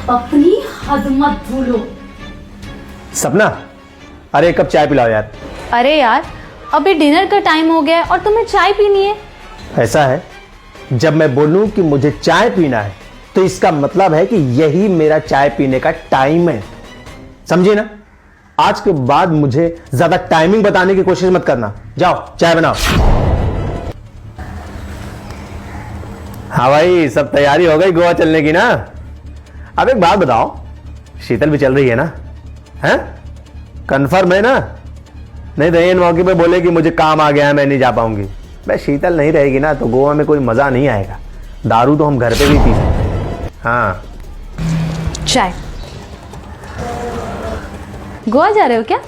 अपनी हद मत भूलो। सपना, अरे एक कप चाय पिलाओ यार। अरे यार, अभी डिनर का टाइम हो गया है और तुम्हें चाय पीनी है। ऐसा है, जब मैं बोलूं कि मुझे चाय पीना है तो इसका मतलब है कि यही मेरा चाय पीने का टाइम है, समझे ना? आज के बाद मुझे ज्यादा टाइमिंग बताने की कोशिश मत करना। जाओ चाय बनाओ। हाँ भाई, सब तैयारी हो गई गोवा चलने की ना? अब एक बात बताओ, शीतल भी चल रही है ना? हैं? कंफर्म है ना? नहीं तो इन मौके पे बोले कि मुझे काम आ गया है, मैं नहीं जा पाऊंगी। भाई शीतल नहीं रहेगी ना तो गोवा में कोई मजा नहीं आएगा। दारू तो हम घर पे भी पी सकते हैं। हाँ, चाय। गोवा जा रहे हो क्या?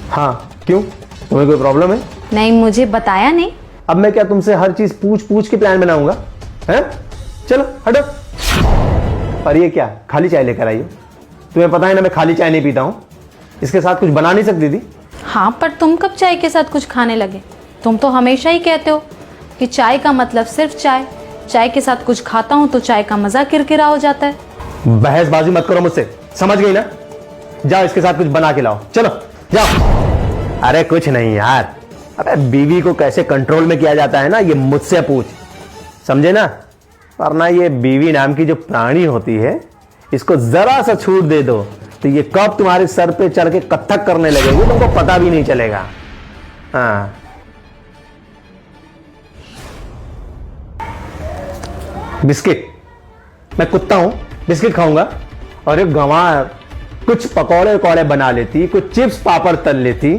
हाँ, क्यों? तुम्हें कोई प्रॉब्लम है? नहीं, मुझे बताया नहीं। अब मैं क्या तुमसे हर चीज पूछ पूछ के प्लान बनाऊंगा? हैं? चलो हटो। और ये क्या, खाली चाय लेकर आई हो? तुम्हें पता है ना मैं खाली चाय नहीं पीता हूं। इसके साथ कुछ बना नहीं सकती थी? हाँ, पर तुम कब चाय के साथ कुछ खाने लगे? तुम तो हमेशा ही कहते हो कि चाय का मतलब सिर्फ चाय, चाय के साथ कुछ खाता हूं तो चाय का मजा किरकिरा हो जाता है। बहसबाजी मत करो मुझसे, समझ गई ना? जाओ इसके साथ कुछ बना के लाओ, चलो जाओ। अरे कुछ नहीं यार, अबे बीवी को कैसे कंट्रोल में किया जाता है ना, ये मुझसे पूछ, समझे ना? वरना ये बीवी नाम की जो प्राणी होती है, इसको जरा सा छूट दे दो तो ये कब तुम्हारे सर पे चढ़ के कथक करने लगेगी तुमको पता भी नहीं चलेगा। हाँ, बिस्किट, मैं कुत्ता हूं बिस्किट खाऊंगा? और एक गंवार कुछ पकौड़े वकौड़े बना लेती, कुछ चिप्स पापड़ तल लेती।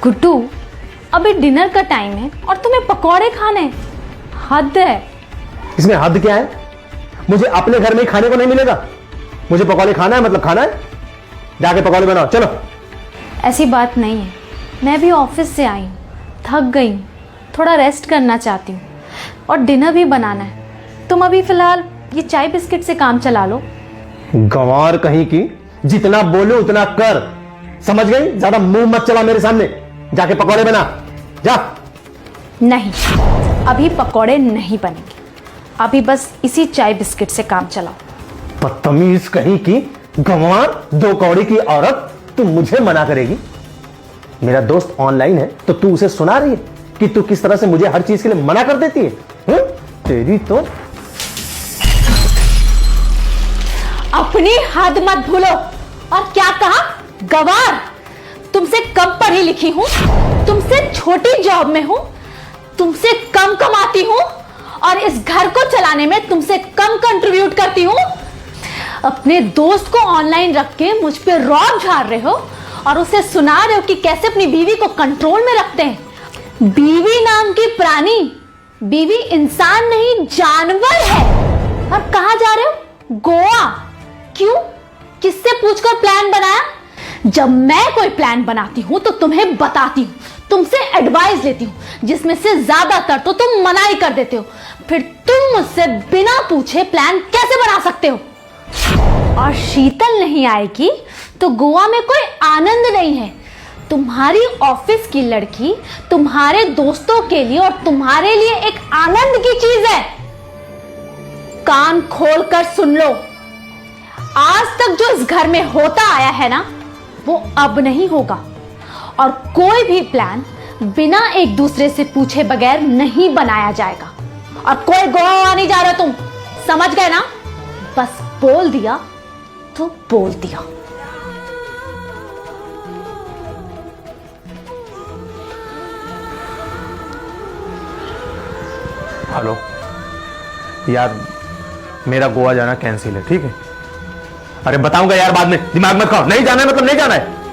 गुड्डू, अभी डिनर का टाइम है और तुम्हें पकौड़े खाने हैं? हद है। इसमें हद क्या है? मुझे अपने घर में ही खाने को नहीं मिलेगा? मुझे पकौड़े खाना है मतलब खाना है। जाके पकौड़े बनाओ, चलो। ऐसी बात नहीं है, मैं भी ऑफिस से आई हूँ, थक गई हूँ, थोड़ा रेस्ट करना चाहती हूँ और डिनर भी बनाना है। तुम अभी फिलहाल ये चाय बिस्किट से काम चला लो। गंवार कहीं की, जितना बोलो उतना कर, समझ गई? ज्यादा मुंह मत चला मेरे सामने। जाके पकौड़े बना, जा। नहीं, अभी पकौड़े नहीं बनेंगे, अभी बस इसी चाय बिस्किट से काम चलाओ। बदतमीज कहीं की, गंवार, दो कौड़ी की औरत, तू मुझे मना करेगी? मेरा दोस्त ऑनलाइन है तो तू उसे सुना रही है कि तू किस तरह से मुझे हर चीज के लिए मना कर देती है? तेरी तो। अपनी हद मत भूलो। और क्या कहा? गवार? तुमसे कम पढ़ी लिखी हूं, तुमसे छोटी जॉब में हूं, तुमसे कम कमाती हूं और इस घर को चलाने में तुमसे कम कंट्रीब्यूट करती हूं। अपने दोस्त को ऑनलाइन रख के मुझ पे रौब झाड़ रहे हो और उसे सुना रहे हो कि कैसे अपनी बीवी को कंट्रोल में रखते हैं। बीवी नाम की प्राणी, बीवी इंसान नहीं जानवर है। और कहां जा रहे हो? गोवा। क्यों? किससे पूछकर प्लान बनाया? जब मैं कोई प्लान बनाती हूं तो तुम्हें बताती हूं, तुमसे एडवाइस लेती हूं, जिसमें से ज्यादातर तो तुम मना ही कर देते हो। फिर तुम मुझसे बिना पूछे प्लान कैसे बना सकते हो? और शीतल नहीं आएगी तो गोवा में कोई आनंद नहीं है। तुम्हारी ऑफिस की लड़की तुम्हारे दोस्तों के लिए और तुम्हारे लिए एक आनंद की चीज है। कान खोलकर सुन लो, आज तक जो इस घर में होता आया है ना, वो अब नहीं होगा। और कोई भी प्लान बिना एक दूसरे से पूछे बगैर नहीं बनाया जाएगा। और कोई गोवा नहीं जा रहा, तुम समझ गए ना? बस बोल दिया तो बोल दिया। हेलो यार, मेरा गोवा जाना कैंसिल है, ठीक है? अरे बताऊंगा यार बाद में, दिमाग मत खाओ। नहीं जाना है मतलब नहीं जाना है।